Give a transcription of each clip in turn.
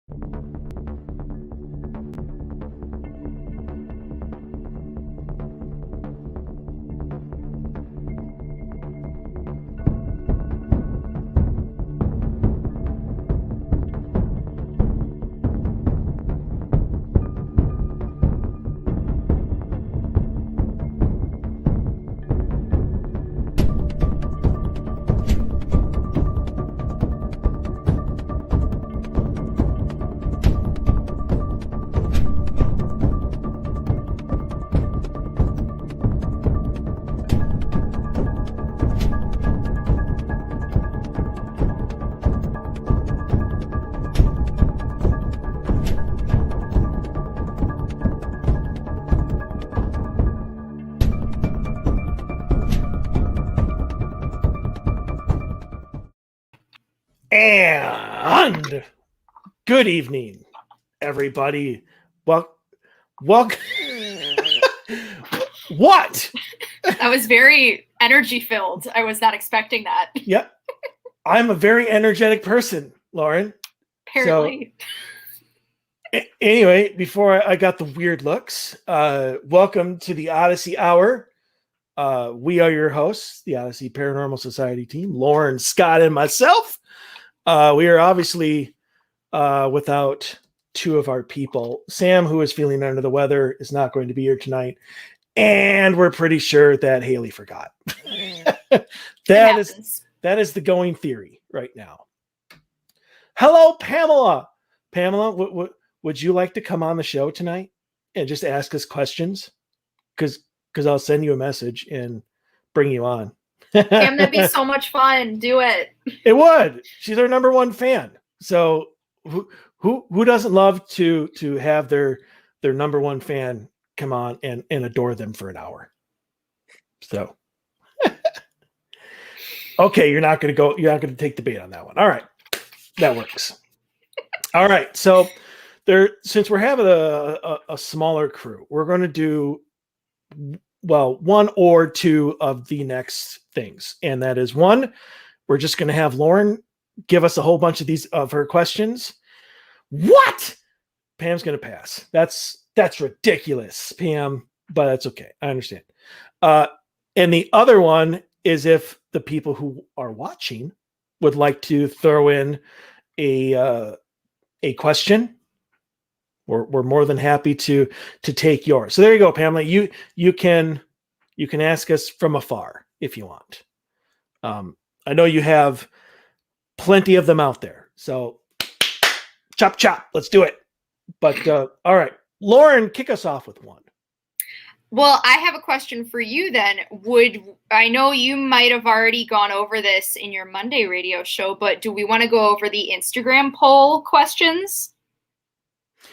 And good evening, everybody. Welcome. What? That was very energy filled. I was not expecting that. Yep. I'm a very energetic person, Lauren. Apparently. So, anyway, before I got the weird looks, welcome to the Odyssey Hour. We are your hosts, the Odyssey Paranormal Society team, Lauren, Scott, and myself. We are obviously without two of our people. Sam, who is feeling under the weather, is not going to be here tonight. And we're pretty sure that Haley forgot. That is the going theory right now. Hello, Pamela. Pamela, would you like to come on the show tonight and just ask us questions? Because I'll send you a message and bring you on. Damn, that'd be so much fun. Do it. It would. She's our number one fan. So who doesn't love to have their number one fan come on and adore them for an hour? So okay, you're not going to take the bait on that one. All right. That works. All right. So since we're having a smaller crew, we're going to do one or two of the next things. And that is one, we're just going to have Lauren give us a whole bunch of her questions. What? Pam's going to pass. That's ridiculous, Pam, but that's okay. I understand. And the other one is if the people who are watching would like to throw in a question, we're more than happy to take yours. So there you go, Pamela. You can ask us from afar if you want. I know you have plenty of them out there. So chop, chop. Let's do it. But all right, Lauren, kick us off with one. Well, I have a question for you then. I know you might have already gone over this in your Monday radio show, but do we want to go over the Instagram poll questions?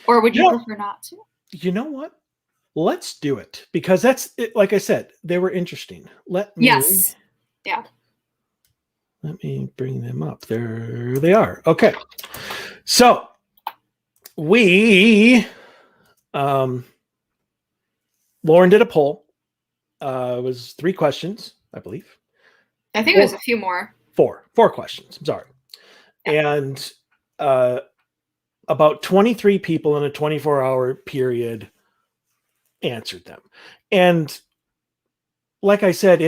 Or would you prefer not to? You know what? Let's do it, because that's it. Like I said, they were interesting. Yes. Yeah. Let me bring them up. There they are. Okay. So we Lauren did a poll. It was 3 questions, I believe. I think it was a few more. 4 questions. I'm sorry. Yeah. And about 23 people in a 24-hour period answered them. And like I said,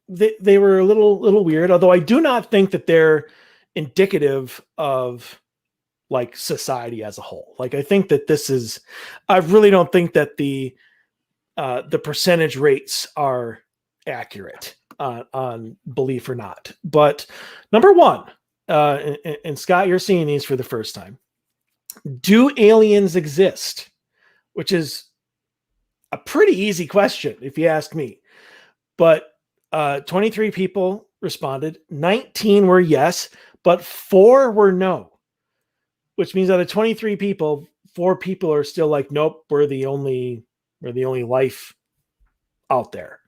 they were a little weird, although I do not think that they're indicative of like society as a whole. Like, I think that I really don't think that the percentage rates are accurate on belief or not. But number one, and Scott, you're seeing these for the first time. Do aliens exist? Which is a pretty easy question, if you ask me. But 23 people responded. 19 were yes, but 4 were no. Which means out of 23 people, 4 people are still like, nope, we're the only life out there.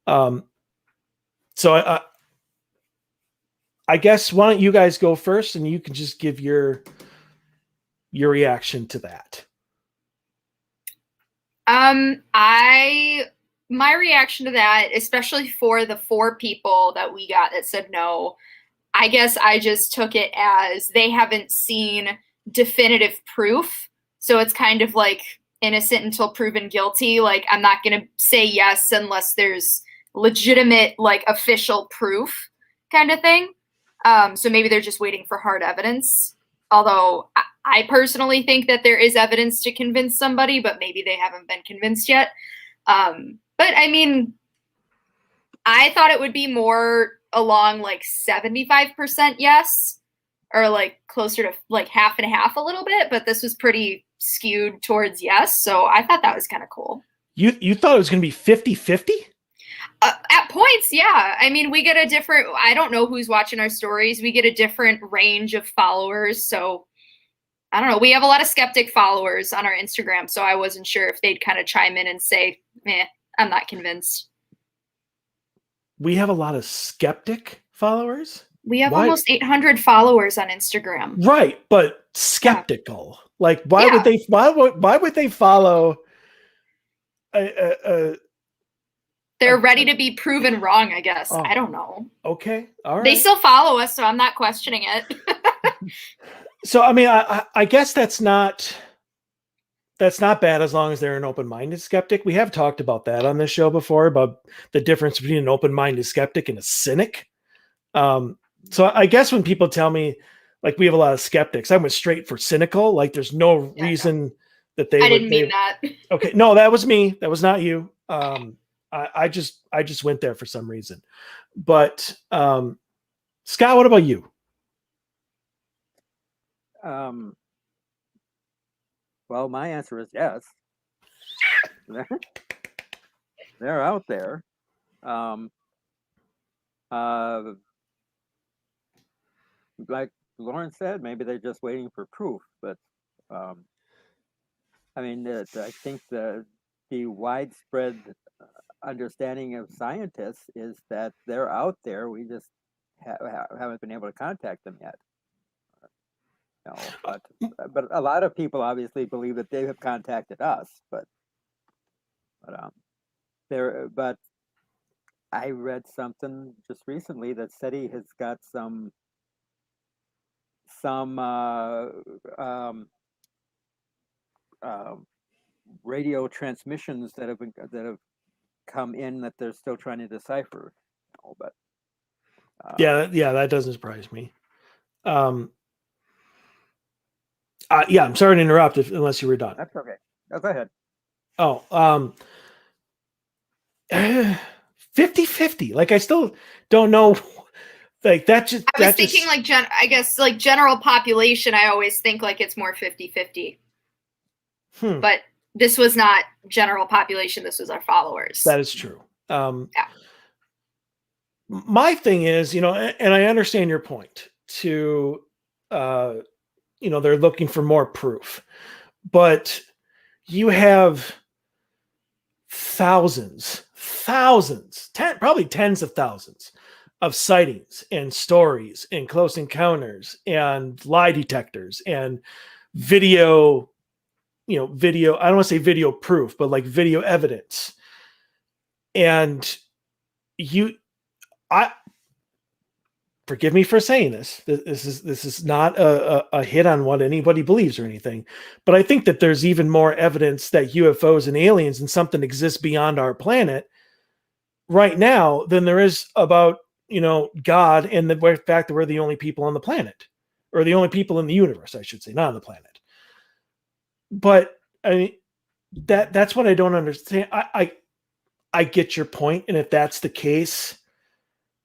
So I guess why don't you guys go first, and you can just give your reaction to that. My reaction to that, especially for the 4 people that we got that said no, I guess I just took it as they haven't seen definitive proof. So it's kind of like innocent until proven guilty. Like, I'm not going to say yes unless there's legitimate, like, official proof kind of thing. So maybe they're just waiting for hard evidence. Although I personally think that there is evidence to convince somebody, but maybe they haven't been convinced yet. But I mean, I thought it would be more along like 75% yes, or like closer to like half and half a little bit, but this was pretty skewed towards yes. So I thought that was kind of cool. You thought it was going to be 50-50? At points, yeah. I mean, we get a different, I don't know who's watching our stories. We get a different range of followers. So I don't know. We have a lot of skeptic followers on our Instagram. So I wasn't sure if they'd kind of chime in and say, I'm not convinced. We have a lot of skeptic followers? We have almost 800 followers on Instagram. Right, but skeptical. Yeah. Like, why would they follow they're ready to be proven wrong, I guess. I don't know. Okay. All right. They still follow us, so I'm not questioning it. So, I mean, I guess that's not bad as long as they're an open-minded skeptic. We have talked about that on this show before, about the difference between an open-minded skeptic and a cynic. So I guess when people tell me, like, we have a lot of skeptics, I went straight for cynical. Like, there's no reason that they. I didn't mean that. Okay, no, that was me. That was not you. I just went there for some reason. But Scott, what about you? Well, my answer is yes. They're out there. Like Lauren said, maybe they're just waiting for proof. But I mean, I think the widespread understanding of scientists is that they're out there. We just haven't been able to contact them yet. But a lot of people obviously believe that they have contacted us. But I read something just recently that said he has got some radio transmissions that have come in that they're still trying to decipher. But yeah, that doesn't surprise me. I'm sorry to interrupt unless you were done. That's okay. Oh, go ahead. 50-50. Like, I still don't know. Like, that just. I was thinking, like, I guess, like, general population, I always think, like, it's more 50-50. But this was not general population. This was our followers. That is true. My thing is, and I understand your point to, they're looking for more proof, but you have probably tens of thousands of sightings and stories and close encounters and lie detectors and video, I don't want to say video proof, but like video evidence. And forgive me for saying this. This is not a hit on what anybody believes or anything, but I think that there's even more evidence that UFOs and aliens and something exists beyond our planet right now than there is about, God and the fact that we're the only people on the planet, or the only people in the universe, I should say, not on the planet. But I mean, that's what I don't understand. I get your point, and if that's the case,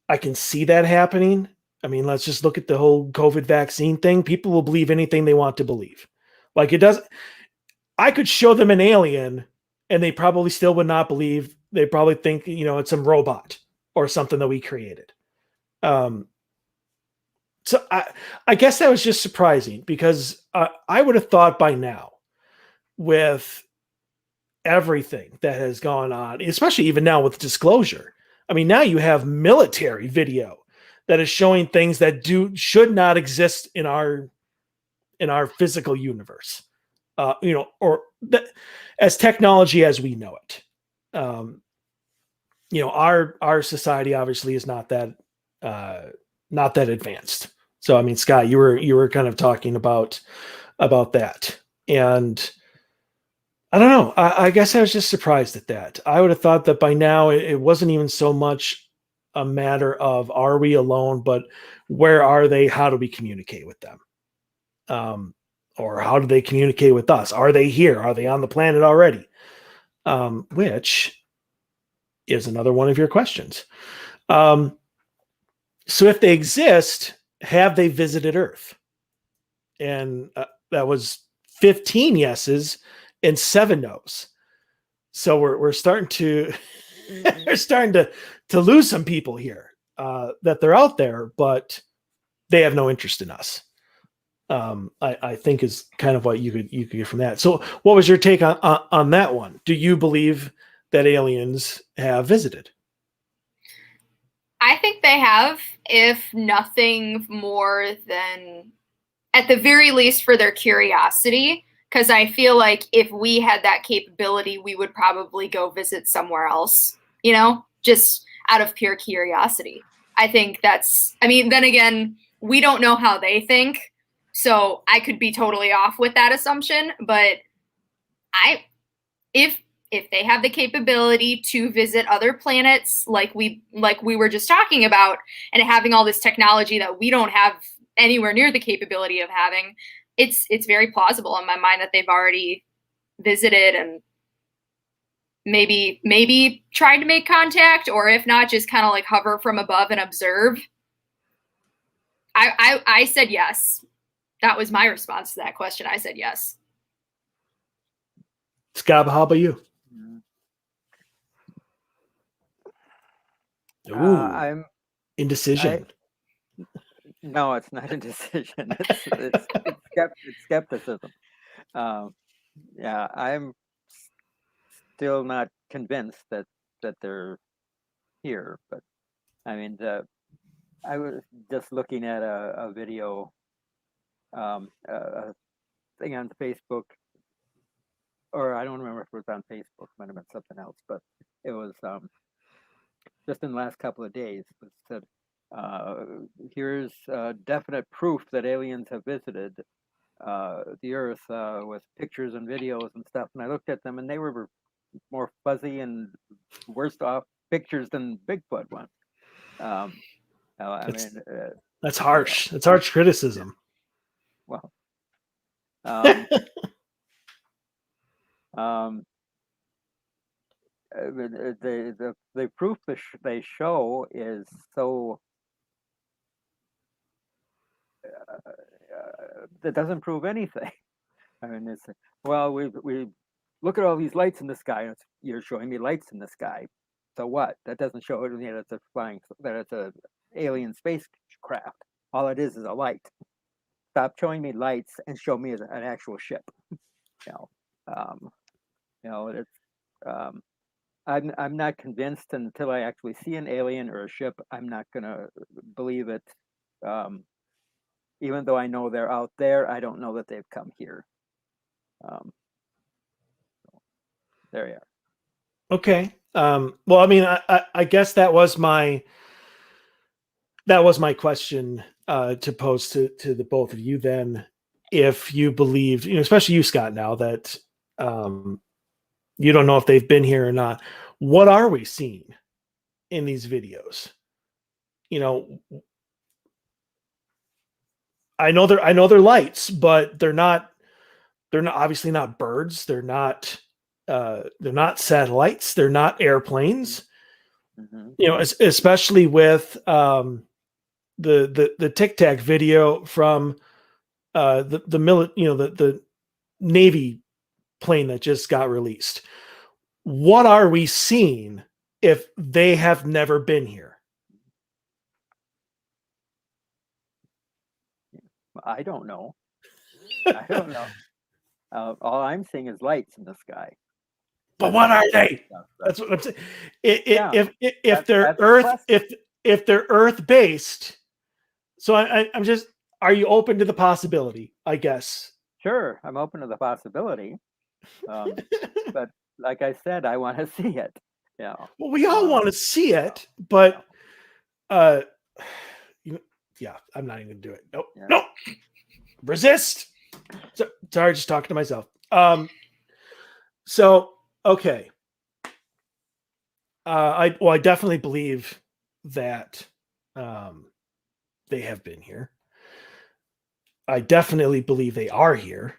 I can see that happening. I mean, let's just look at the whole COVID vaccine thing. People will believe anything they want to believe. Like, it doesn't. I could show them an alien, and they probably still would not believe. They probably think, it's some robot or something that we created. So I guess that was just surprising, because I would have thought by now, with everything that has gone on, especially even now with disclosure. I mean, now you have military video that is showing things that should not exist in our physical universe, or as technology as we know it. Our society obviously is not that advanced. So, I mean, Scott, you were kind of talking about about that. And I don't know. I guess I was just surprised at that. I would have thought that by now it wasn't even so much a matter of are we alone, but where are they? How do we communicate with them? Or how do they communicate with us? Are they here? Are they on the planet already? Which is another one of your questions. So if they exist, have they visited Earth? And that was 15 yeses and 7 no's. So we're starting to we're starting to lose some people here that they're out there, but they have no interest in us. I think is kind of what you could get from that. So what was your take on that one? Do you believe that aliens have visited? I think they have, if nothing more than, at the very least, for their curiosity. Because I feel like if we had that capability, we would probably go visit somewhere else, just out of pure curiosity. I think then again, we don't know how they think. So I could be totally off with that assumption. But if they have the capability to visit other planets like we were just talking about, and having all this technology that we don't have anywhere near the capability of having, it's very plausible in my mind that they've already visited and maybe tried to make contact, or if not, just kind of like hover from above and observe. I said yes. That was my response to that question. I said yes. Scab, how about you? Ooh, I'm indecision. No, it's not indecision. It's skepticism. Yeah, I'm still not convinced that they're here. But I mean, I was just looking at a video, a thing on Facebook, or I don't remember if it was on Facebook. It might have been something else, but it was just in the last couple of days. It said, here's definite proof that aliens have visited the Earth with pictures and videos and stuff. And I looked at them, and they were more fuzzy and worse off pictures than Bigfoot ones. That's harsh. That's harsh criticism. Well, the proof they show is so that doesn't prove anything. I mean, it's we look at all these lights in the sky, and you're showing me lights in the sky. So what? That doesn't show that it's a alien spacecraft. All it is a light. Stop showing me lights and show me an actual ship. It's I'm not convinced until I actually see an alien or a ship. I'm not gonna believe it. Even though I know they're out there, I don't know that they've come here. There you are. Okay. Well, I mean, I guess that was my question to pose to the both of you. Then, if you believed, especially you, Scott, now that you don't know if they've been here or not, what are we seeing in these videos? I know they're lights, but they're not obviously not birds. They're not satellites. They're not airplanes. Mm-hmm. Especially with the Tic Tac video from the Navy plane that just got released. What are we seeing if they have never been here? I don't know. I don't know. All I'm seeing is lights in the sky. But what are they? That's what I'm saying. If they're Earth, if they're Earth based, so I'm just. Are you open to the possibility? I guess. Sure, I'm open to the possibility, but like I said, I want to see it. Yeah. Well, we all want to see it, but yeah, I'm not even gonna do it. Nope. Resist. So Sorry, just talking to myself. So okay. I definitely believe that they have been here. I definitely believe they are here.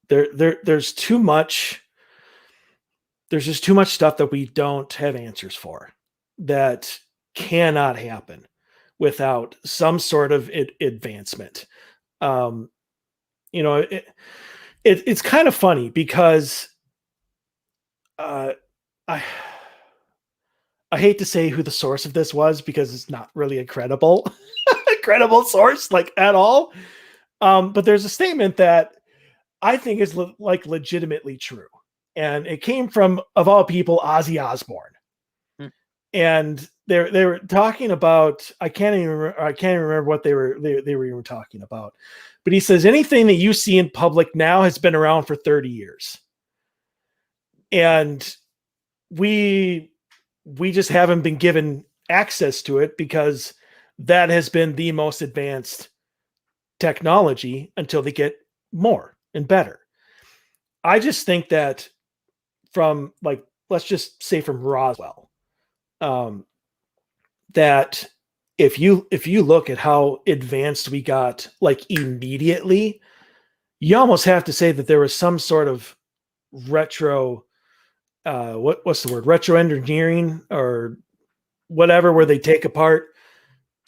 There's too much. There's just too much stuff that we don't have answers for that cannot happen without some sort of advancement. Um, it's kind of funny because uh, I I hate to say who the source of this was because it's not really a credible credible source like at all. But there's a statement that I think is legitimately true, and it came from, of all people, Ozzy Osbourne. Hmm. And they were talking about, I can't even remember what they were even talking about. But he says anything that you see in public now has been around for 30 years. And we just haven't been given access to it because that has been the most advanced technology until they get more and better. I just think that from, like, let's just say from Roswell, that if you look at how advanced we got, like, immediately, you almost have to say that there was some sort of retro what's the word, retro engineering or whatever, where they take apart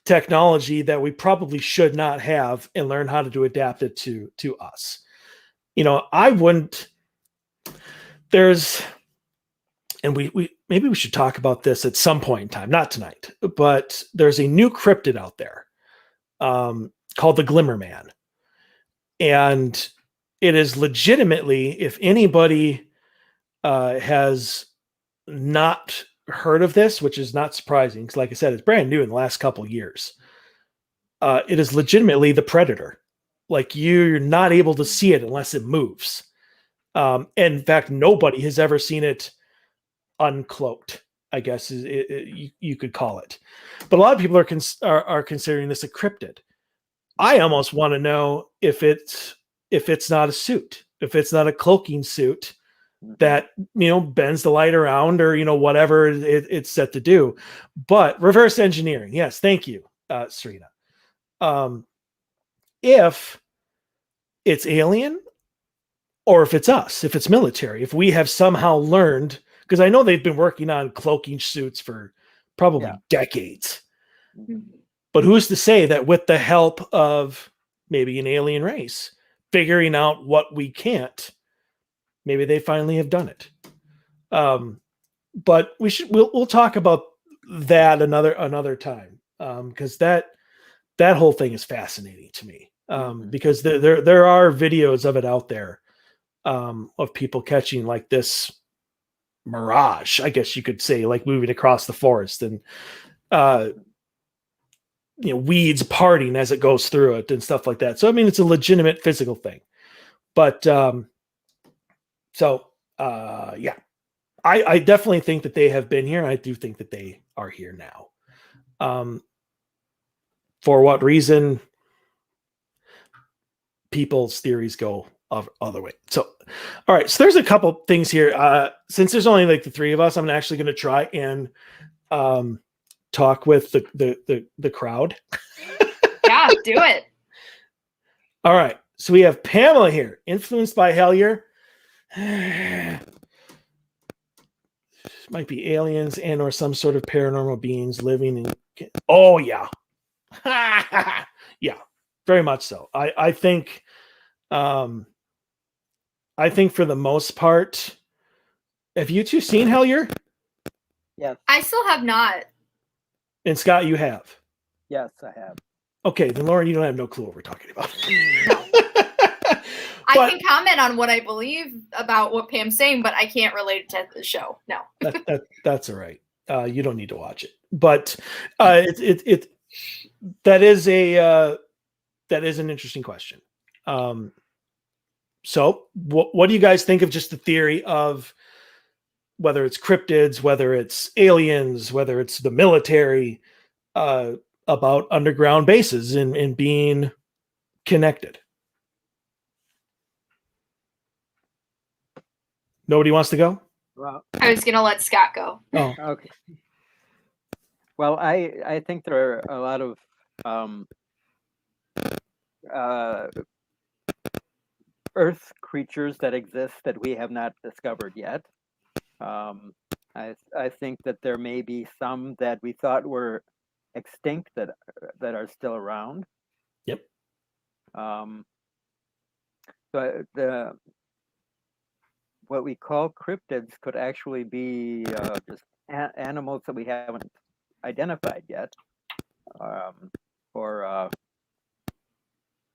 technology that we probably should not have and learn how to adapt it to us. I wouldn't, there's, and we maybe we should talk about this at some point in time, not tonight, but there's a new cryptid out there called the Glimmer Man. And it is legitimately, if anybody has not heard of this, which is not surprising, because like I said, it's brand new in the last couple of years. It is legitimately the Predator. Like, you're not able to see it unless it moves. In fact, nobody has ever seen it uncloaked, I guess you could call it. But a lot of people are considering this a cryptid. I almost want to know if it's not a suit, if it's not a cloaking suit that bends the light around, or whatever it's set to do. But reverse engineering, yes, thank you, Serena. If it's alien, or if it's us, if it's military, if we have somehow learned, because I know they've been working on cloaking suits for probably decades. But who's to say that with the help of maybe an alien race figuring out what we can't, maybe they finally have done it. But we'll talk about that another time, because that whole thing is fascinating to me, because there are videos of it out there, of people catching like this mirage, I guess you could say, like moving across the forest, and weeds parting as it goes through it and stuff like that. So I mean, it's a legitimate physical thing. But yeah, I definitely think that they have been here. I do think that they are here now. For what reason? People's theories go other way. So, all right. So there's a couple things here. Since there's only like the three of us, I'm actually going to try and talk with the crowd. Yeah, do it. All right. So we have Pamela here, influenced by Hellier. Might be aliens and or some sort of paranormal beings living in. Oh yeah. Yeah, very much so. I think for the most part, have you two seen Hellier? Yes. I still have not. And Scott, you have? Yes, I have. Okay, then Lauren, you don't have no clue what we're talking about. I can comment on what I believe about what Pam's saying, but I can't relate it to the show. No. That's all right. You don't need to watch it. But that is an interesting question. So what do you guys think of just the theory of whether it's cryptids, whether it's aliens, whether it's the military, about underground bases and being connected? Nobody wants to go? Well, I was gonna let Scott go. Oh, okay. Well, I think there are a lot of uh, Earth creatures that exist that we have not discovered yet. I think that there may be some that we thought were extinct that are still around. yep. So what we call cryptids could actually be just animals that we haven't identified yet, or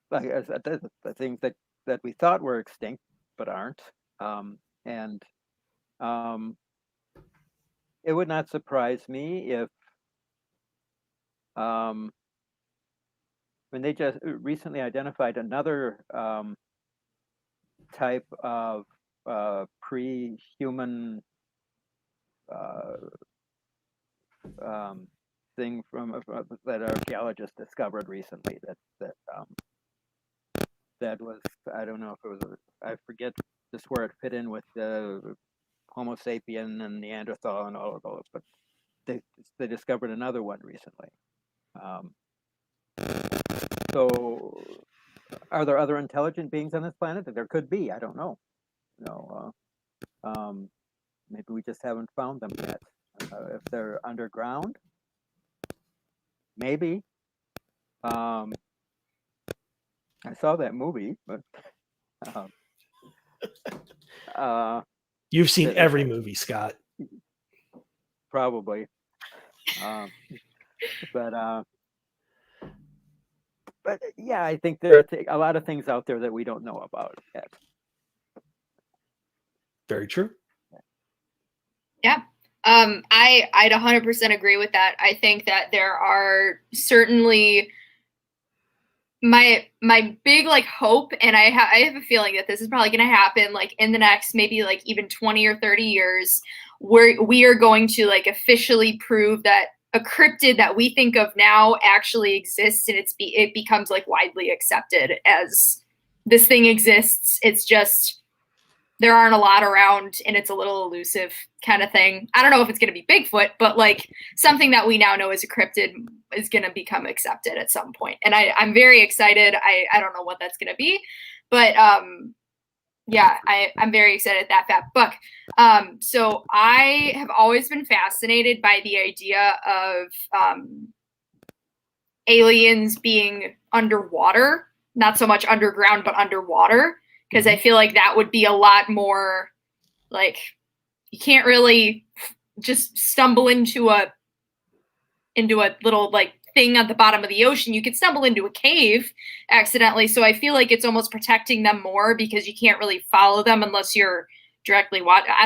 like the things that we thought were extinct but aren't. And it would not surprise me if when they just recently identified another type of pre-human thing from that archaeologists discovered recently that was, I don't know if it was, I forget just where it fit in with the Homo sapien and Neanderthal and all of those, but they discovered another one recently. So are there other intelligent beings on this planet? There could be. I don't know. Maybe we just haven't found them yet. If they're underground, maybe. I saw that movie, but You've seen every movie, Scott. probably. But yeah, I think there are a lot of things out there that we don't know about yet. Very true. Yeah. I'd 100% agree with that. I think that there are certainly my big like hope, and I have a feeling that this is probably going to happen like in the next maybe like even 20 or 30 years, where we are going to like officially prove that a cryptid that we think of now actually exists, and it becomes like widely accepted as this thing exists. It's just there aren't a lot around and it's a little elusive kind of thing. I don't know if it's going to be Bigfoot, but like something that we now know as a cryptid is going to become accepted at some point. And I'm very excited. I don't know what that's going to be, but yeah, I'm very excited at that fact. Buck, so I have always been fascinated by the idea of aliens being underwater, not so much underground, but underwater. Because I feel like that would be a lot more like you can't really just stumble into a little like thing at the bottom of the ocean. You could stumble into a cave accidentally. So I feel like it's almost protecting them more because you can't really follow them unless you're directly watching. I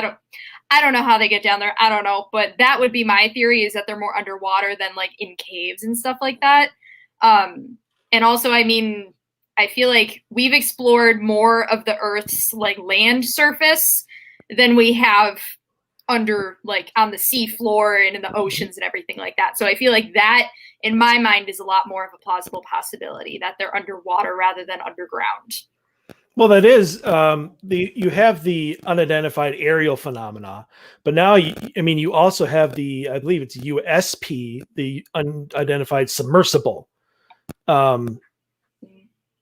don't know how they get down there. I don't know, but that would be my theory, is that they're more underwater than like in caves and stuff like that. And also, I mean, I feel like we've explored more of the Earth's like land surface than we have under like on the sea floor and in the oceans and everything like that. So I feel like that in my mind is a lot more of a plausible possibility that they're underwater rather than underground. Well, that is you have the unidentified aerial phenomena, but now you also have the, I believe it's USP, the unidentified submersible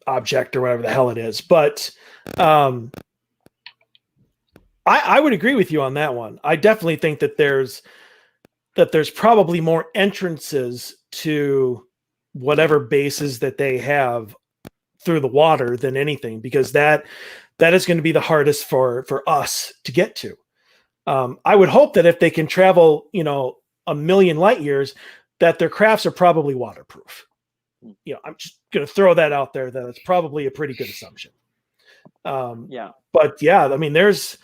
object or whatever the hell it is. But I would agree with you on that one. I definitely think that there's probably more entrances to whatever bases that they have through the water than anything, because that is going to be the hardest for us to get to. I would hope that if they can travel, 1,000,000 light years, that their crafts are probably waterproof. I'm just going to throw that out there. That it's probably a pretty good assumption. Yeah. But yeah, I mean, there's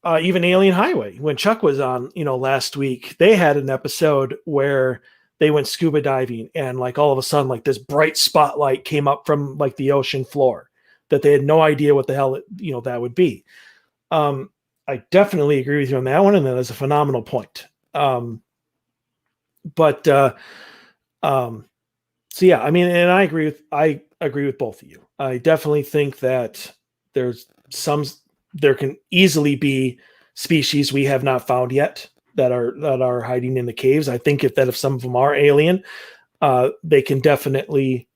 even Alien Highway. When Chuck was on, last week, they had an episode where they went scuba diving, and like all of a sudden, like this bright spotlight came up from like the ocean floor that they had no idea what the hell that would be. I definitely agree with you on that one, and that is a phenomenal point. So yeah, I mean, and I agree with both of you. I definitely think that there can easily be species we have not found yet that are hiding in the caves. I think if some of them are alien, they can definitely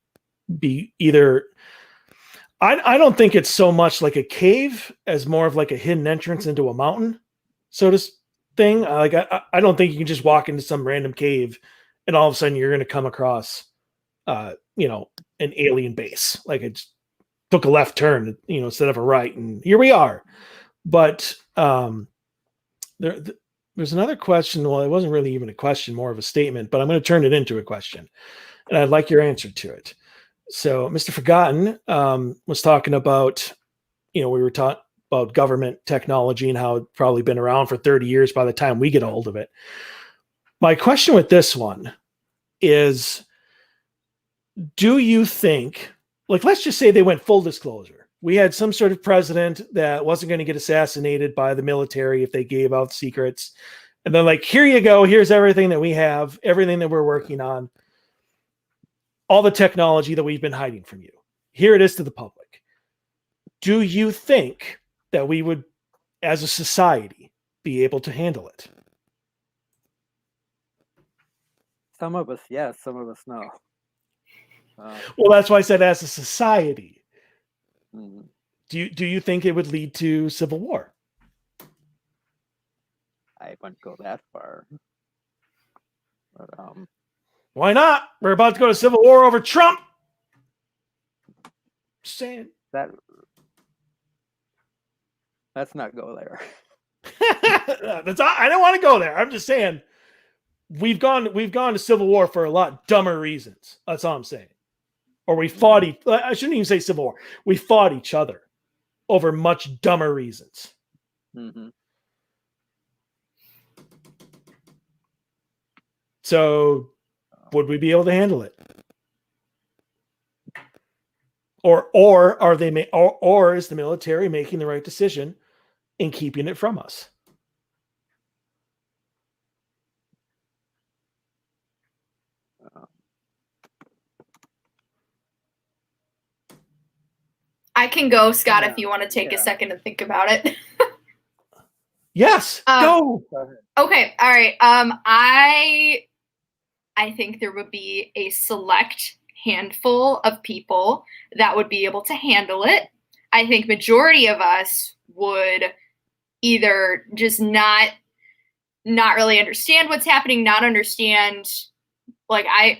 be either. I don't think it's so much like a cave as more of like a hidden entrance into a mountain, so to thing. Like I don't think you can just walk into some random cave and all of a sudden you're going to come across, an alien base. Like it took a left turn, instead of a right, and here we are. But there's another question. Well, it wasn't really even a question, more of a statement, but I'm going to turn it into a question, and I'd like your answer to it. So, Mr. Forgotten was talking about, we were talking about government technology and how it's probably been around for 30 years by the time we get a hold of it. My question with this one is, do you think, like, let's just say they went full disclosure. We had some sort of president that wasn't going to get assassinated by the military if they gave out secrets. And then, like, here you go. Here's everything that we have, everything that we're working on, all the technology that we've been hiding from you. Here it is to the public. Do you think that we would, as a society, be able to handle it? Some of us, yes. Some of us, no. Well, that's why I said as a society. Mm-hmm. Do you think it would lead to civil war? I wouldn't go that far. But why not? We're about to go to civil war over Trump. Just saying. Let's not go there. I don't want to go there. I'm just saying we've gone to civil war for a lot dumber reasons. That's all I'm saying. Or we fought I shouldn't even say civil war. We fought each other over much dumber reasons. Mm-hmm. So would we be able to handle it? Or are they or is the military making the right decision in keeping it from us? I can go, Scott, if you want to take a second and think about it. Yes, go. Okay, all right. I think there would be a select handful of people that would be able to handle it. I think majority of us would either just not really understand what's happening, not understand. Like I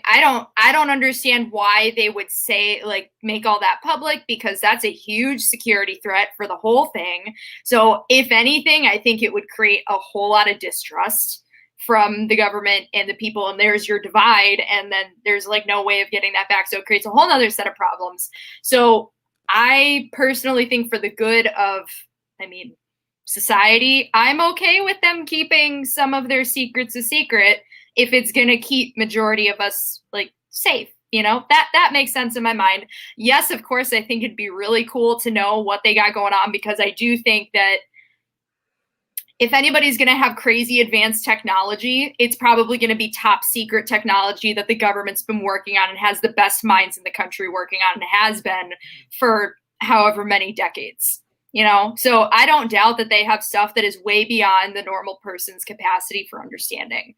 don't understand why they would say, like, make all that public, because that's a huge security threat for the whole thing. So if anything, I think it would create a whole lot of distrust from the government and the people, and there's your divide, and then there's like no way of getting that back. So it creates a whole nother set of problems. So I personally think for the good of, society, I'm okay with them keeping some of their secrets a secret if it's going to keep majority of us like safe. That makes sense in my mind. Yes, of course, I think it'd be really cool to know what they got going on, because I do think that if anybody's going to have crazy advanced technology, it's probably going to be top secret technology that the government's been working on and has the best minds in the country working on, and has been for however many decades. So I don't doubt that they have stuff that is way beyond the normal person's capacity for understanding.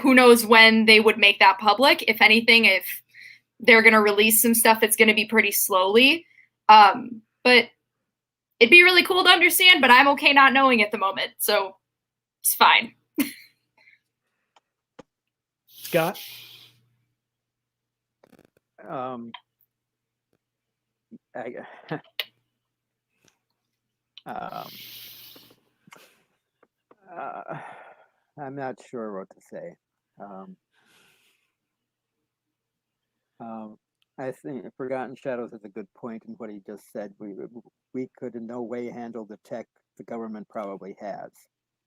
Who knows when they would make that public? If anything, if they're going to release some stuff, it's going to be pretty slowly. But it'd be really cool to understand, but I'm okay not knowing at the moment. So it's fine. Scott? I'm not sure what to say. I think Forgotten Shadows has a good point in what he just said. We could in no way handle the tech the government probably has.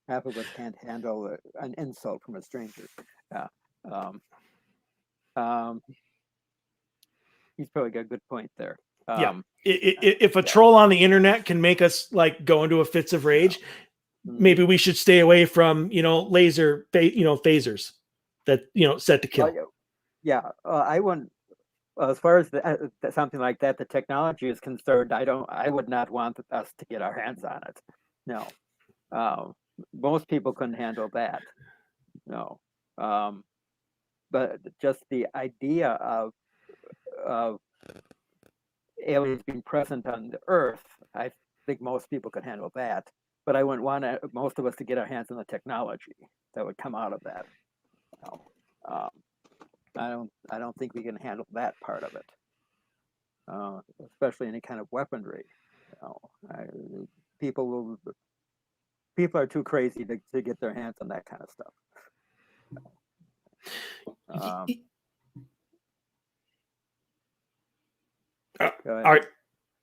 Half of us can't handle an insult from a stranger. He's probably got a good point there. If a troll on the internet can make us like go into a fits of rage, maybe we should stay away from laser phasers that set to kill. I wouldn't. As far as something like that, the technology is concerned, I would not want us to get our hands on it. No. Most people couldn't handle that. No. But just the idea of aliens being present on the Earth, I think most people could handle that. But I wouldn't want most of us to get our hands on the technology that would come out of that. No. I don't think we can handle that part of it, especially any kind of weaponry. People are too crazy to get their hands on that kind of stuff. All right.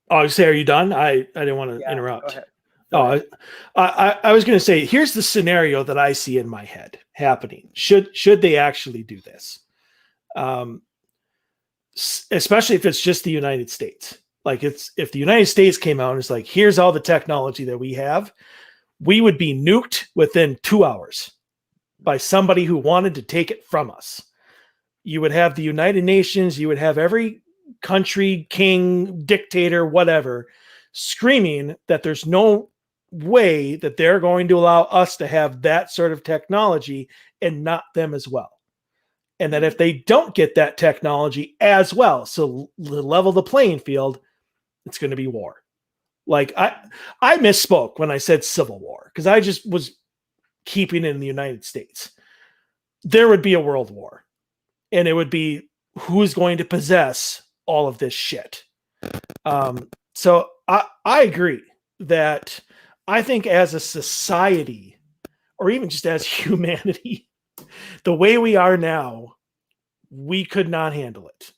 Oh, you say, are you done? I didn't want to interrupt. Go ahead. I was going to say, here's the scenario that I see in my head happening. Should they actually do this? Especially if it's just the United States. Like if the United States came out and it's like, here's all the technology that we have, we would be nuked within 2 hours by somebody who wanted to take it from us. You would have the United Nations, you would have every country, king, dictator, whatever, screaming that there's no way that they're going to allow us to have that sort of technology and not them as well. And that if they don't get that technology as well, so level the playing field, it's going to be war. Like I misspoke when I said civil war, because I just was keeping it in the United States. There would be a world war, and it would be who's going to possess all of this shit. So I agree that I think as a society, or even just as humanity, the way we are now, we could not handle it.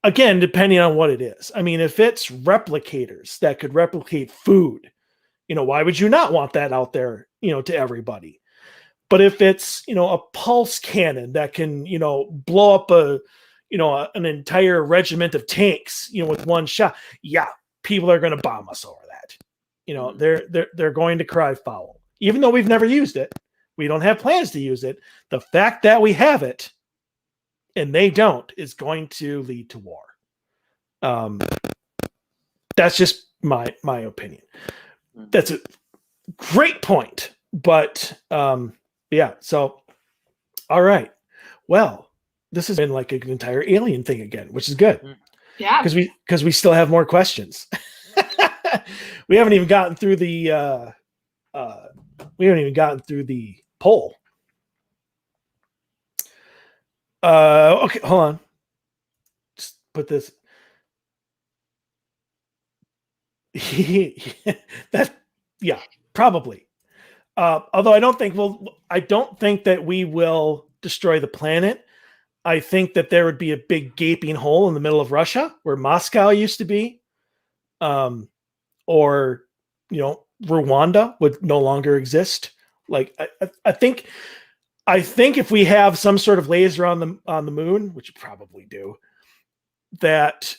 Again, depending on what it is. I mean, if it's replicators that could replicate food, why would you not want that out there, to everybody? But if it's, a pulse cannon that can, blow up an entire regiment of tanks, with one shot, people are going to bomb us over that. They're going to cry foul, even though we've never used it. We don't have plans to use it. The fact that we have it and they don't is going to lead to war. That's just my opinion. That's a great point. But so all right. Well, this has been like an entire alien thing again, which is good. Yeah. Because we still have more questions. We haven't even gotten through the poll. Okay, hold on. Just put this. Probably. Although I don't think that we will destroy the planet. I think that there would be a big gaping hole in the middle of Russia where Moscow used to be. Or Rwanda would no longer exist. Like I think if we have some sort of laser on the moon, which you probably do, that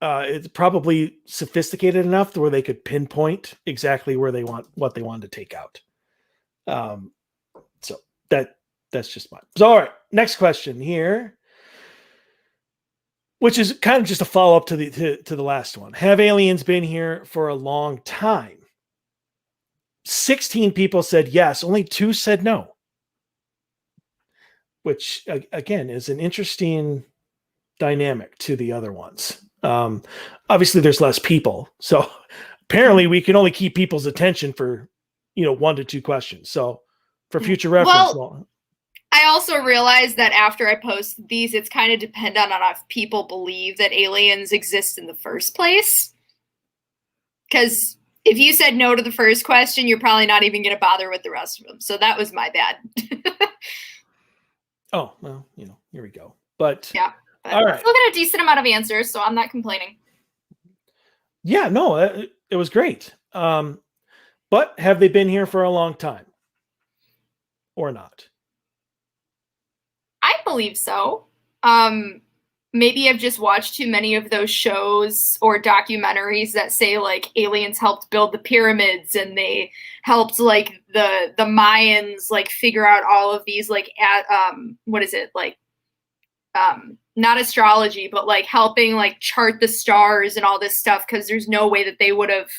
it's probably sophisticated enough to where they could pinpoint exactly where what they wanted to take out. So that's just mine. So all right, next question here, which is kind of just a follow up to the last one. Have aliens been here for a long time? 16 people said yes. Only 2 said no. Which again is an interesting dynamic to the other ones. Obviously there's less people. So apparently we can only keep people's attention for, 1 to 2 questions. So for future reference. I also realized that after I post these, it's kind of dependent on if people believe that aliens exist in the first place. Because if you said no to the first question, you're probably not even going to bother with the rest of them. So that was my bad. Oh, well, here we go. But yeah, all right. Still got a decent amount of answers, so I'm not complaining. Yeah, no, it was great. But have they been here for a long time or not? I believe so. Maybe I've just watched too many of those shows or documentaries that say like aliens helped build the pyramids and they helped like the Mayans like figure out all of these like not astrology but like helping like chart the stars and all this stuff, because there's no way that they would have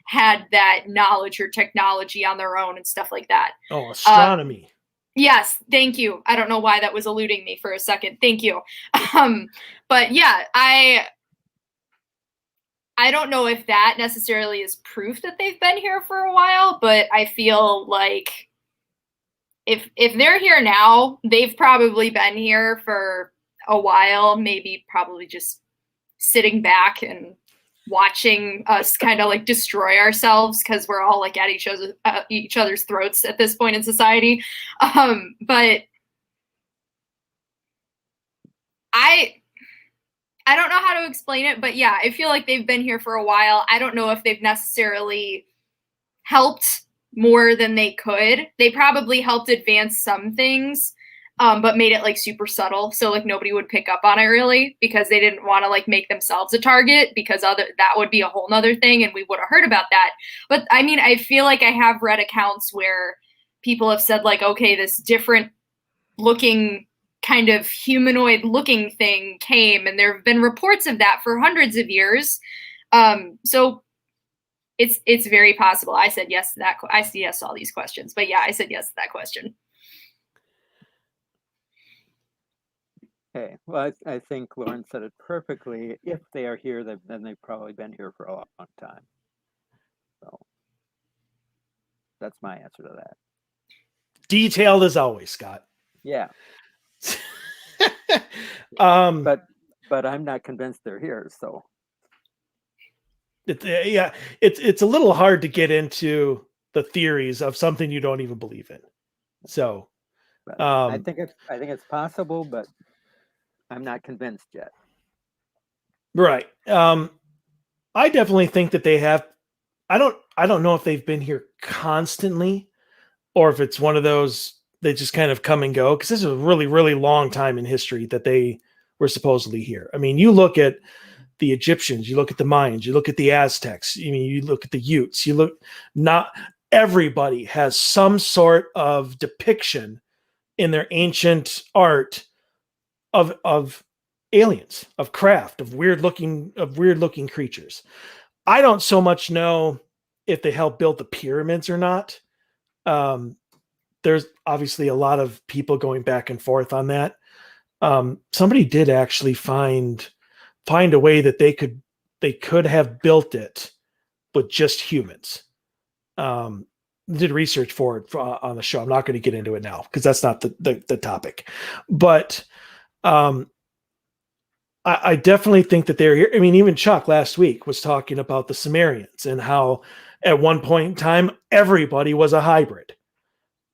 had that knowledge or technology on their own and stuff like that. Oh, astronomy. Yes, thank you. I don't know why that was eluding me for a second. Thank you. But yeah, I don't know if that necessarily is proof that they've been here for a while, but I feel like if they're here now, they've probably been here for a while, maybe probably just sitting back and watching us kind of like destroy ourselves because we're all like at each other's throats at this point in society. But I don't know how to explain it, but yeah, I feel like they've been here for a while. I don't know if they've necessarily helped more than they could. They probably helped advance some things, but made it like super subtle, so like nobody would pick up on it really, because they didn't want to like make themselves a target, because that would be a whole nother thing and we would have heard about that. But I mean, I feel like I have read accounts where people have said like, okay, this different looking kind of humanoid looking thing came, and there have been reports of that for hundreds of years. So it's very possible. I said yes to that. I said yes to all these questions, but yeah, I said yes to that question. Okay, well, I think Lauren said it perfectly. If they are here, then they've probably been here for a long time. So that's my answer to that. Detailed as always, Scott. Yeah. But I'm not convinced they're here. So it's a little hard to get into the theories of something you don't even believe in. So I think it's possible, but I'm not convinced yet. Right. I definitely think that they have. I don't know if they've been here constantly, or if it's one of those they just kind of come and go, because this is a really, really long time in history that they were supposedly here. I mean, you look at the Egyptians, you look at the Mayans, you look at the Aztecs, you look at the Utes, not everybody has some sort of depiction in their ancient art of aliens, of craft, of weird looking creatures. I don't so much know if they helped build the pyramids or not. There's obviously a lot of people going back and forth on that. Somebody did actually find a way that they could have built it with just humans. Did research for it on the show. I'm not going to get into it now because that's not the topic. But I definitely think that they're here. I mean, even Chuck last week was talking about the Sumerians and how at one point in time everybody was a hybrid.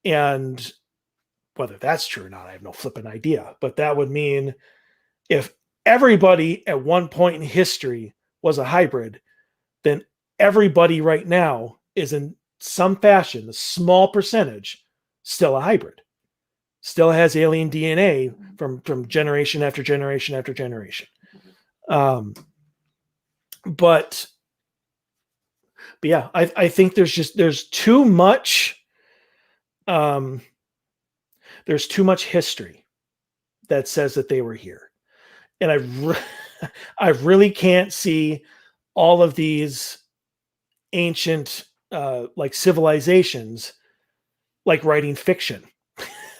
And whether that's true or not, I have no flipping idea. But that would mean if everybody at one point in history was a hybrid, then everybody right now is in some fashion, a small percentage, still a hybrid. Still has alien DNA from generation after generation after generation. But yeah, I think there's too much. There's too much history that says that they were here, and I really can't see all of these ancient like civilizations like writing fiction.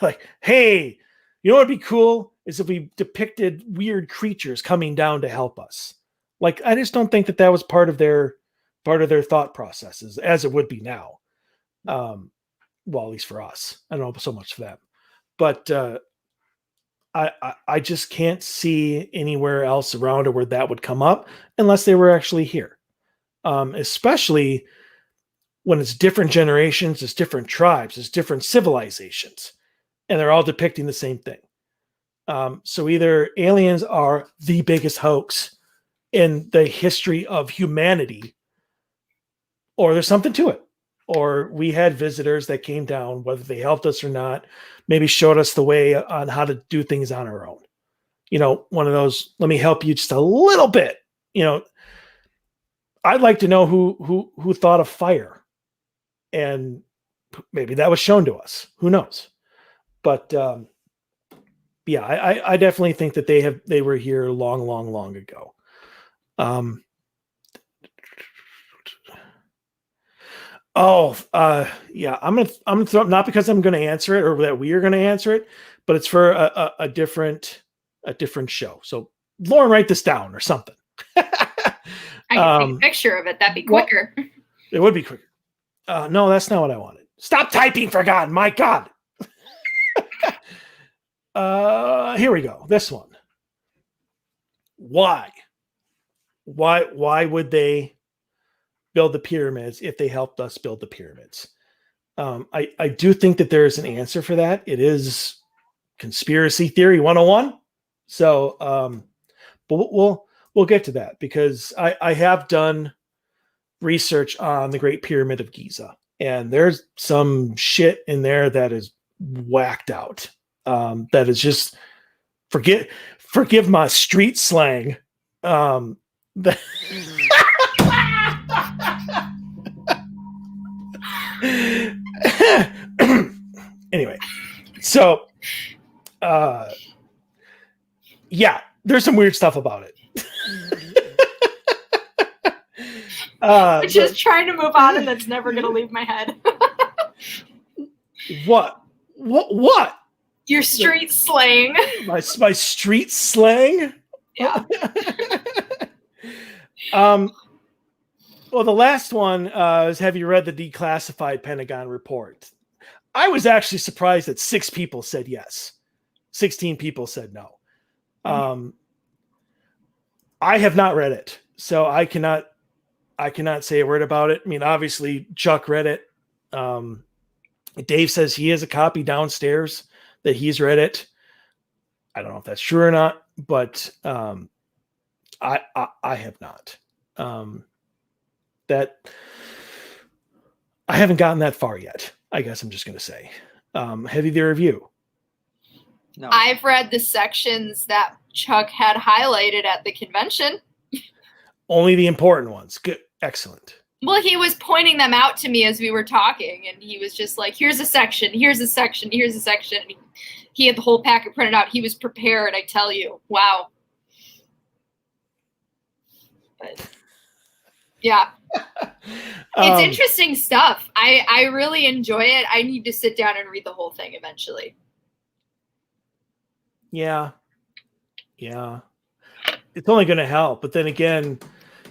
Like, hey, you know what'd be cool is if we depicted weird creatures coming down to help us. Like, I just don't think that was part of their thought processes, as it would be now. Well, at least for us, I don't know so much for them, but I just can't see anywhere else around or where that would come up unless they were actually here. Especially when it's different generations, it's different tribes, it's different civilizations, and they're all depicting the same thing. So either aliens are the biggest hoax in the history of humanity, or there's something to it. Or we had visitors that came down, whether they helped us or not, maybe showed us the way on how to do things on our own. One of those, let me help you just a little bit. I'd like to know who thought of fire, and maybe that was shown to us. Who knows? But yeah, I definitely think that they were here long ago. Oh, yeah. I'm gonna throw, not because I'm gonna answer it or that we are gonna answer it, but it's for a different show. So Lauren, write this down or something. I can take a picture of it. That'd be quicker. It would be quicker. No, that's not what I wanted. Stop typing, for God, my God. Here we go. This one. Why would they build the pyramids if they helped us build the pyramids? I do think that there is an answer for that. It is conspiracy theory 101. So, but we'll get to that, because I have done research on the Great Pyramid of Giza, and there's some shit in there that is whacked out. That is just, forgive my street slang. Anyway, so yeah, there's some weird stuff about it. Just trying to move on, and that's never going to leave my head. What? Your street slang. My street slang? Yeah. Well, the last one is, have you read the declassified Pentagon report? I was actually surprised that 6 people said yes. 16 people said no. I have not read it, so I cannot say a word about it. I mean, obviously Chuck read it. Dave says he has a copy downstairs that he's read it. I don't know if that's true or not, but I have not. That I haven't gotten that far yet, I guess I'm just going to say. Have you the review? No. I've read the sections that Chuck had highlighted at the convention. Only the important ones. Good. Excellent. Well, he was pointing them out to me as we were talking, and he was just like, here's a section, here's a section, here's a section. He had the whole packet printed out. He was prepared, I tell you. Wow. But yeah. It's interesting stuff. I really enjoy it. I need to sit down and read the whole thing eventually. Yeah. It's only going to help. But then again,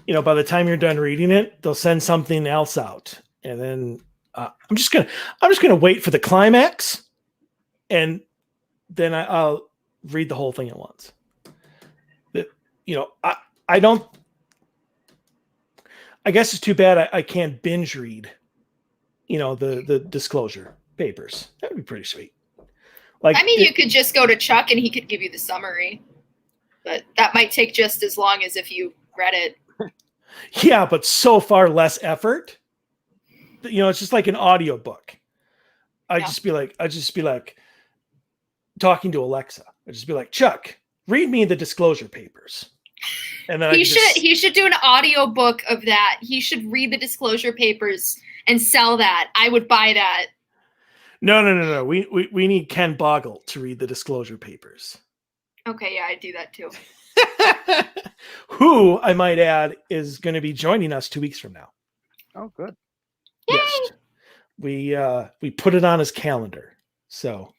by the time you're done reading it, they'll send something else out. And then I'm just going to wait for the climax, and then I'll read the whole thing at once. I guess it's too bad I can't binge read, the disclosure papers. That would be pretty sweet. Like, I mean, you could just go to Chuck and he could give you the summary, but that might take just as long as if you read it. Yeah, but so far less effort. It's just like an audiobook. I'd just be like talking to Alexa. I'd just be like, Chuck, read me the disclosure papers. And then he should do an audiobook of that. He should read the disclosure papers and sell that. I would buy that. No. We need Ken Boggle to read the disclosure papers. Okay, yeah, I'd do that too. Who, I might add, is going to be joining us 2 weeks from now. Oh, good. Yay! Yes. We put it on his calendar. So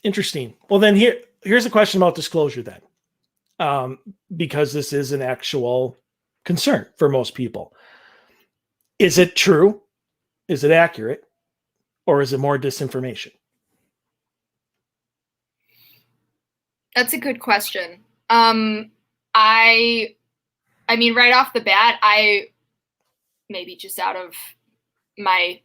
interesting. Well, then here's a question about disclosure then. Because this is an actual concern for most people. Is it true? Is it accurate? Or is it more disinformation? That's a good question. I mean, right off the bat, I maybe just out of my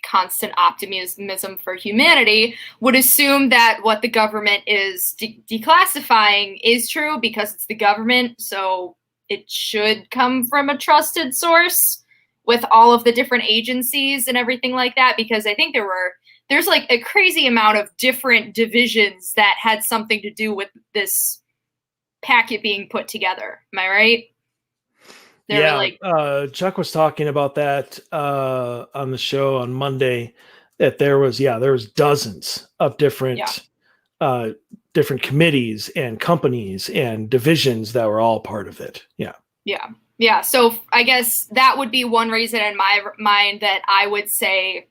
constant optimism for humanity would assume that what the government is declassifying is true because it's the government. So it should come from a trusted source with all of the different agencies and everything like that, because I think there's like a crazy amount of different divisions that had something to do with this packet being put together. Am I right? Chuck was talking about that on the show on Monday, that there was dozens of different different committees and companies and divisions that were all part of it. Yeah. Yeah. So I guess that would be one reason in my mind that I would say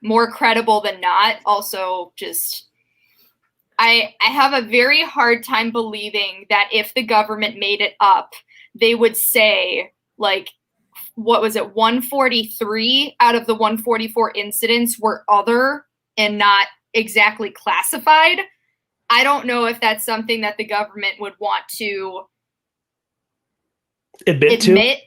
more credible than not. Also, just I have a very hard time believing that if the government made it up, they would say, like, what was it, 143 out of the 144 incidents were other and not exactly classified. I don't know if that's something that the government would want to admit.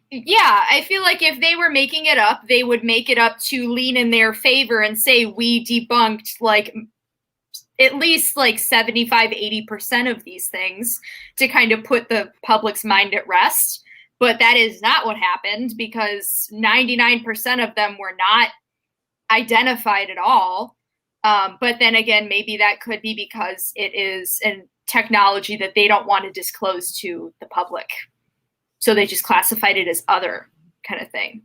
Yeah, I feel like if they were making it up, they would make it up to lean in their favor and say we debunked like at least like 75-80% of these things to kind of put the public's mind at rest. But that is not what happened, because 99% of them were not identified at all. But then again, maybe that could be because it is a technology that they don't want to disclose to the public. So they just classified it as other kind of thing.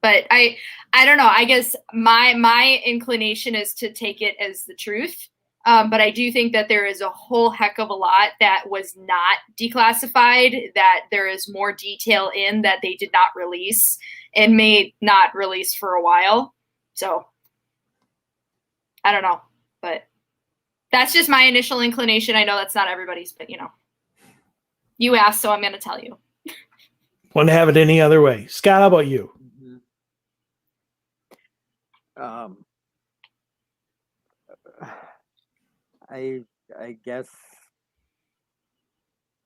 But I don't know. I guess my inclination is to take it as the truth. But I do think that there is a whole heck of a lot that was not declassified, that there is more detail in that they did not release and may not release for a while. So I don't know, but that's just my initial inclination. I know that's not everybody's, but you asked, so I'm going to tell you. Wouldn't have it any other way. Scott, how about you? I guess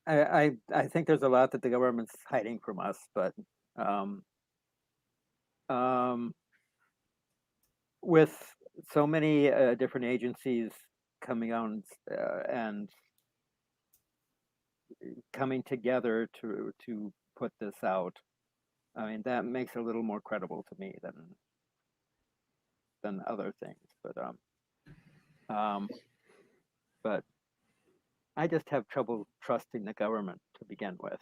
I think there's a lot that the government's hiding from us, but with so many different agencies coming on and coming together to put this out, I mean, that makes it a little more credible to me than other things. But I just have trouble trusting the government to begin with.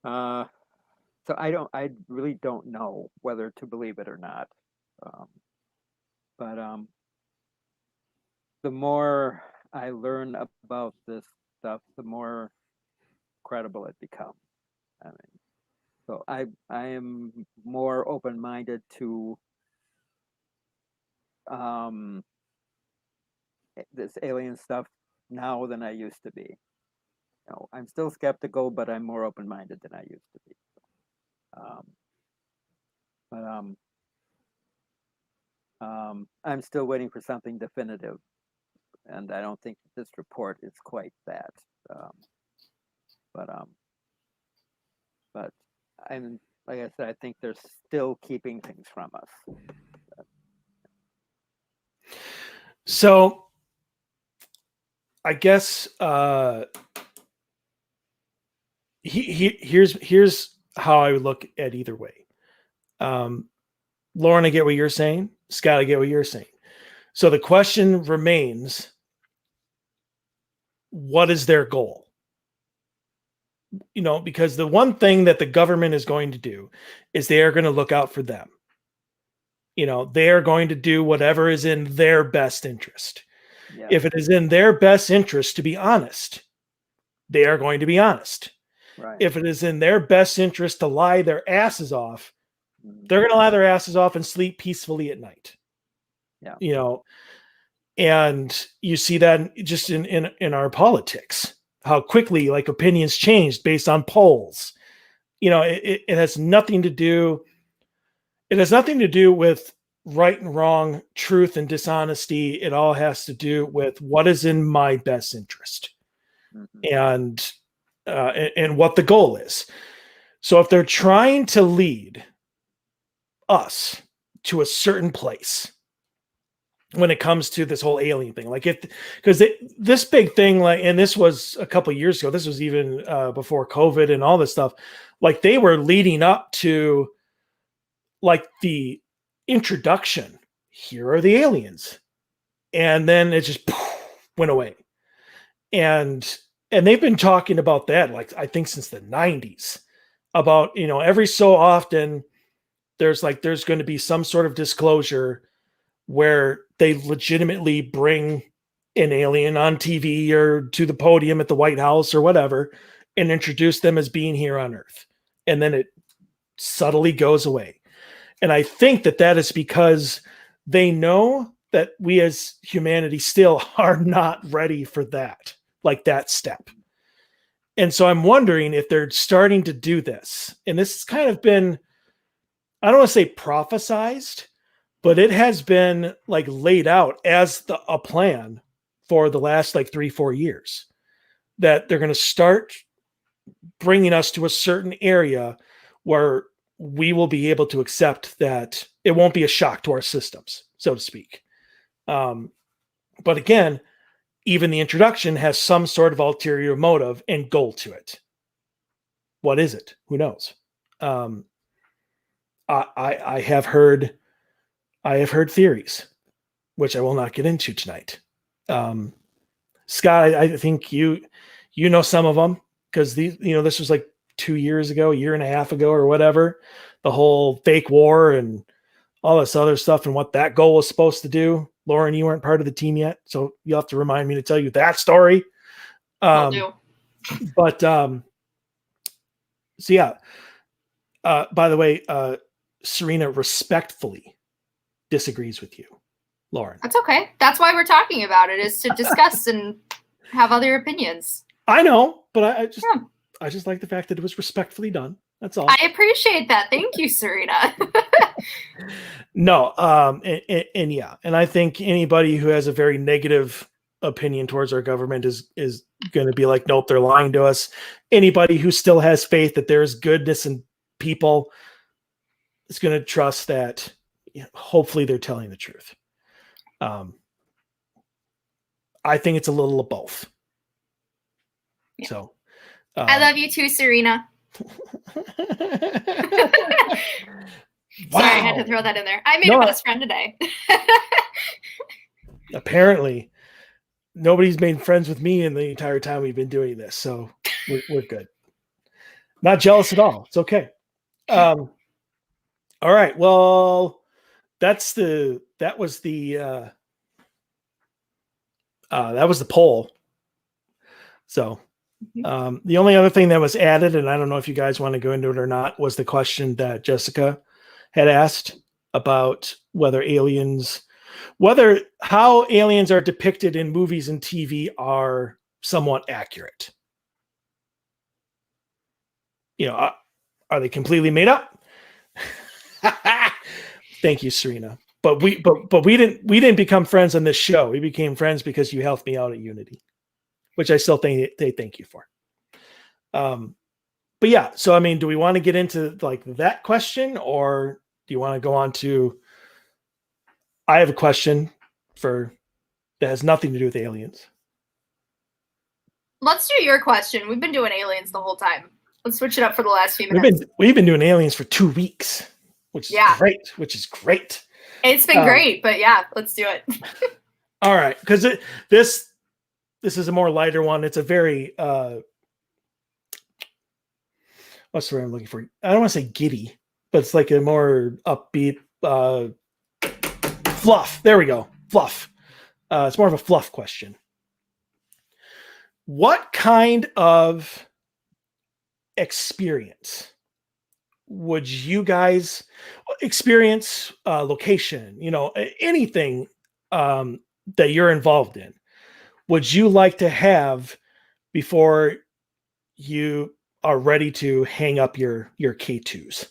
So I really don't know whether to believe it or not. But the more I learn about this stuff, the more credible it becomes. I mean, so I am more open-minded to this alien stuff now than I used to be. I'm still skeptical, but I'm more open-minded than I used to be. I'm still waiting for something definitive, and I don't think this report is quite that. But I'm, like I said, I think they're still keeping things from us. So I guess here's how I would look at either way. Lauren, I get what you're saying. Scott, I get what you're saying. So the question remains, what is their goal? Because the one thing that the government is going to do is they are going to look out for them. They are going to do whatever is in their best interest. Yeah. If it is in their best interest to be honest, they are going to be honest. Right. If it is in their best interest to lie their asses off, they're going to lie their asses off and sleep peacefully at night. Yeah. And you see that just in our politics, how quickly like opinions changed based on polls. It has nothing to do. It has nothing to do with right and wrong, truth and dishonesty. It all has to do with what is in my best interest, and what the goal is. So if they're trying to lead us to a certain place when it comes to this whole alien thing, because this big thing, and this was a couple of years ago, this was even before COVID and all this stuff, they were leading up to the introduction, here are the aliens, and then it just went away, and they've been talking about that I think since the 90s, about every so often there's going to be some sort of disclosure where they legitimately bring an alien on TV or to the podium at the White House or whatever and introduce them as being here on Earth. And then it subtly goes away. And I think that is because they know that we as humanity still are not ready for that, like that step. And so I'm wondering if they're starting to do this. And this has kind of been, I don't want to say prophesized, but it has been like laid out as a plan for the last like 3-4 years, that they're going to start bringing us to a certain area where we will be able to accept that it won't be a shock to our systems, so to speak. But again, even the introduction has some sort of ulterior motive and goal to it. What is it? Who knows? I have heard theories, which I will not get into tonight. Scott, I think you know some of them, because this was like 2 years ago, a year and a half ago, or whatever. The whole fake war and all this other stuff, and what that goal was supposed to do. Lauren, you weren't part of the team yet, so you'll have to remind me to tell you that story. Will do. But so yeah. By the way, Serena respectfully disagrees with you, Lauren. That's okay. That's why we're talking about it, is to discuss and have other opinions. I know, but I just like the fact that it was respectfully done. That's all. I appreciate that. Thank you, Serena. No, and yeah, and I think anybody who has a very negative opinion towards our government is going to be like, nope, they're lying to us. Anybody who still has faith that there is goodness in people is going to trust that hopefully they're telling the truth. I think it's a little of both. Yeah. So I love you too, Serena. Wow. Sorry, I had to throw that in there. I made a best friend today. Apparently, nobody's made friends with me in the entire time we've been doing this, so we're good. Not jealous at all. It's okay. All right. Well, that was the poll. So the only other thing that was added, and I don't know if you guys want to go into it or not, was the question that Jessica had asked about how aliens are depicted in movies and TV are somewhat accurate. Are they completely made up? Thank you, Serena. But we didn't become friends on this show. We became friends because you helped me out at Unity, which I still thank you for. But yeah, so I mean, do we want to get into like that question, or do you want to go on to? I have a question that has nothing to do with aliens. Let's do your question. We've been doing aliens the whole time. Let's switch it up for the last few minutes. We've been doing aliens for 2 weeks, which is great. It's been great, but yeah, let's do it. All right, because this is a more lighter one. It's a very what's the word I'm looking for? I don't want to say giddy, but it's like a more upbeat fluff. There we go. Fluff. It's more of a fluff question. What kind of experience would you guys experience, location, anything that you're involved in, would you like to have before you are ready to hang up your K2s?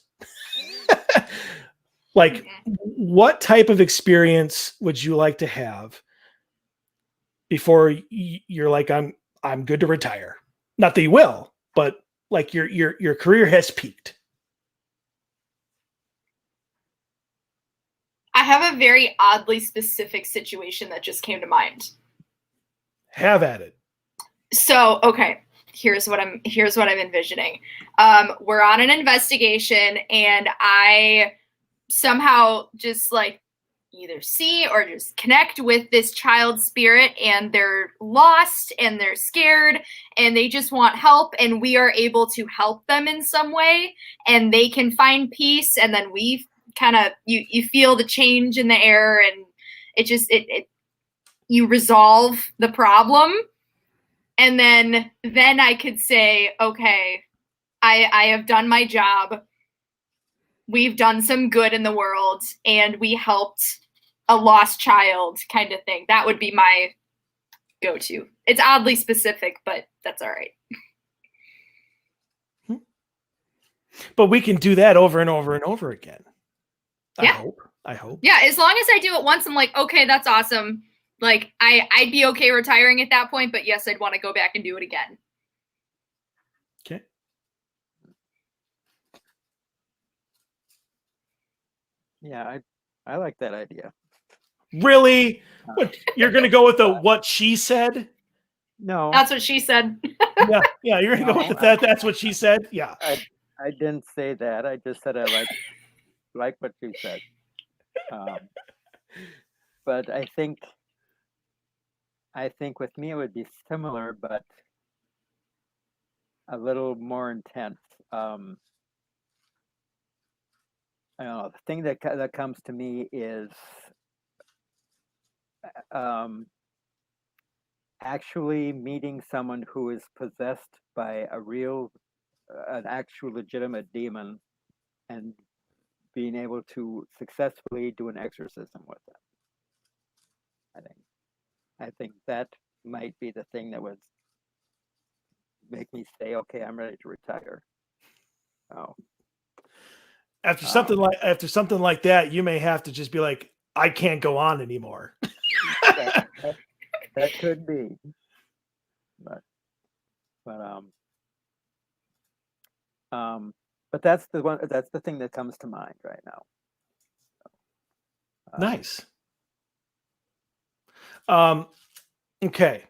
Like, what type of experience would you like to have before you're like, I'm good to retire? Not that you will, but like your career has peaked. I have a very oddly specific situation that just came to mind. Have at it. So, okay, here's what I'm envisioning. We're on an investigation, and I somehow just like either see or just connect with this child spirit, and they're lost and they're scared and they just want help, and we are able to help them in some way, and they can find peace, and then we kind of you feel the change in the air, and it you resolve the problem, and then I could say, okay, I have done my job. We've done some good in the world, and we helped a lost child, kind of thing. That would be my go-to. It's oddly specific, but that's all right. But we can do that over and over and over again. Yeah. I hope. Yeah, as long as I do it once, I'm like, okay, that's awesome. Like, I'd be okay retiring at that point, but yes, I'd want to go back and do it again. Okay. Yeah, I like that idea. Really? What, you're going to go with the what she said? No, That's what she said. Yeah, you're going to go with that. That's what she said. Yeah. I didn't say that. I just said I like what you said. But I think with me it would be similar, but a little more intense. I don't know. The thing that comes to me is actually meeting someone who is possessed by an actual legitimate demon, and being able to successfully do an exorcism with them. I think that might be the thing that would make me say, okay, I'm ready to retire. Oh. After something like that, you may have to just be like, I can't go on anymore. that could be, but that's the one. That's the thing that comes to mind right now. Nice. Okay.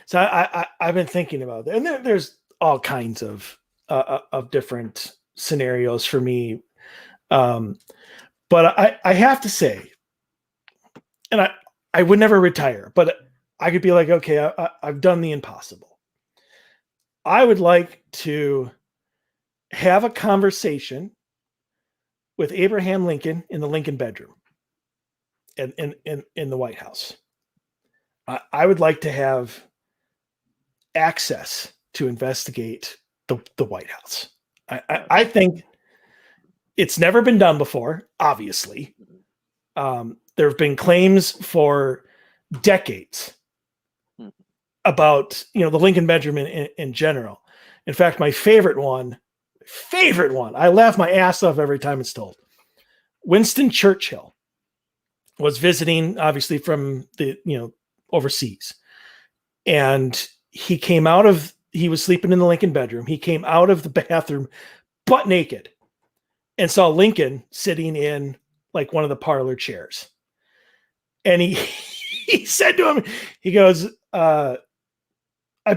So I've been thinking about that, and there's all kinds of different scenarios for me. But I have to say, and I would never retire, but I could be like, okay, I've done the impossible. I would like to have a conversation with Abraham Lincoln in the Lincoln bedroom in the White House. I would like to have access to investigate the White House. I think it's never been done before, obviously. There have been claims for decades about, the Lincoln bedroom in general. In fact, my favorite one, I laugh my ass off every time it's told. Winston Churchill was visiting, obviously, from the, overseas. And he was sleeping in the Lincoln bedroom. He came out of the bathroom butt naked and saw Lincoln sitting in like one of the parlor chairs. And he said to him, he goes, I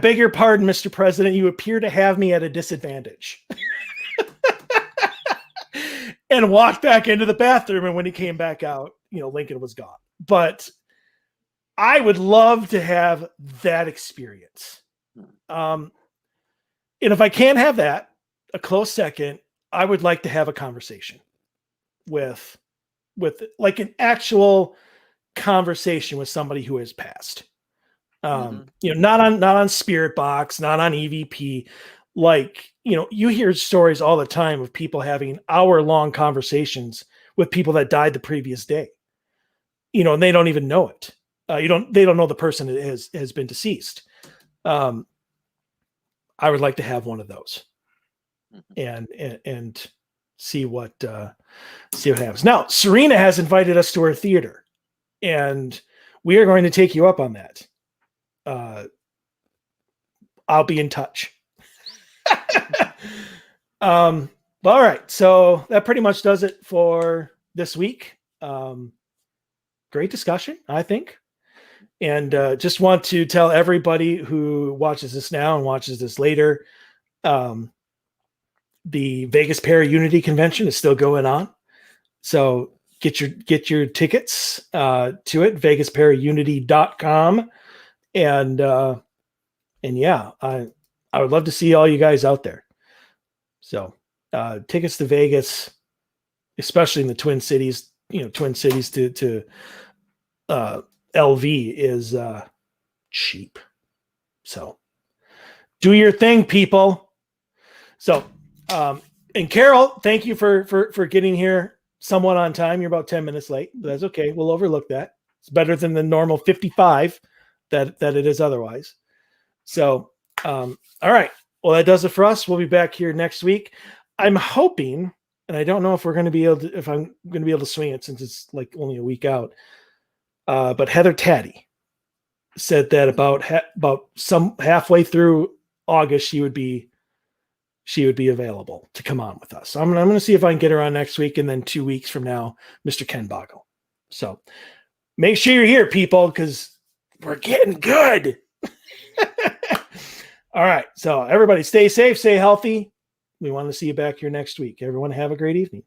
beg your pardon, Mr. President, you appear to have me at a disadvantage. And walked back into the bathroom. And when he came back out, Lincoln was gone. But I would love to have that experience. And if I can't have that, a close second, I would like to have a conversation with like an actual conversation with somebody who has passed. Not on Spirit Box, not on EVP. Like, you hear stories all the time of people having hour-long conversations with people that died the previous day. And they don't even know it. They don't know the person that has been deceased. I would like to have one of those, and see what happens. Now, Serena has invited us to her theater, and we are going to take you up on that. I'll be in touch. All right, so that pretty much does it for this week. Great discussion, I think. And just want to tell everybody who watches this now and watches this later, the Vegas Para-Unity Convention is still going on. So get your tickets to it, vegasparaunity.com. And yeah, I would love to see all you guys out there. So tickets to Vegas, especially in the Twin Cities, to LV is cheap. So do your thing, people. So, and Carol, thank you for getting here somewhat on time. You're about 10 minutes late, but that's okay. We'll overlook that. It's better than the normal 55 that it is otherwise. So, all right. Well, that does it for us. We'll be back here next week. I'm hoping, and I don't know if we're going to be able to, if I'm going to be able to swing it since it's like only a week out. But Heather Taddy said that about some halfway through August, she would be available to come on with us. So I'm going to see if I can get her on next week, and then 2 weeks from now, Mr. Ken Boggle. So make sure you're here, people, because we're getting good. All right. So everybody stay safe, stay healthy. We want to see you back here next week. Everyone have a great evening.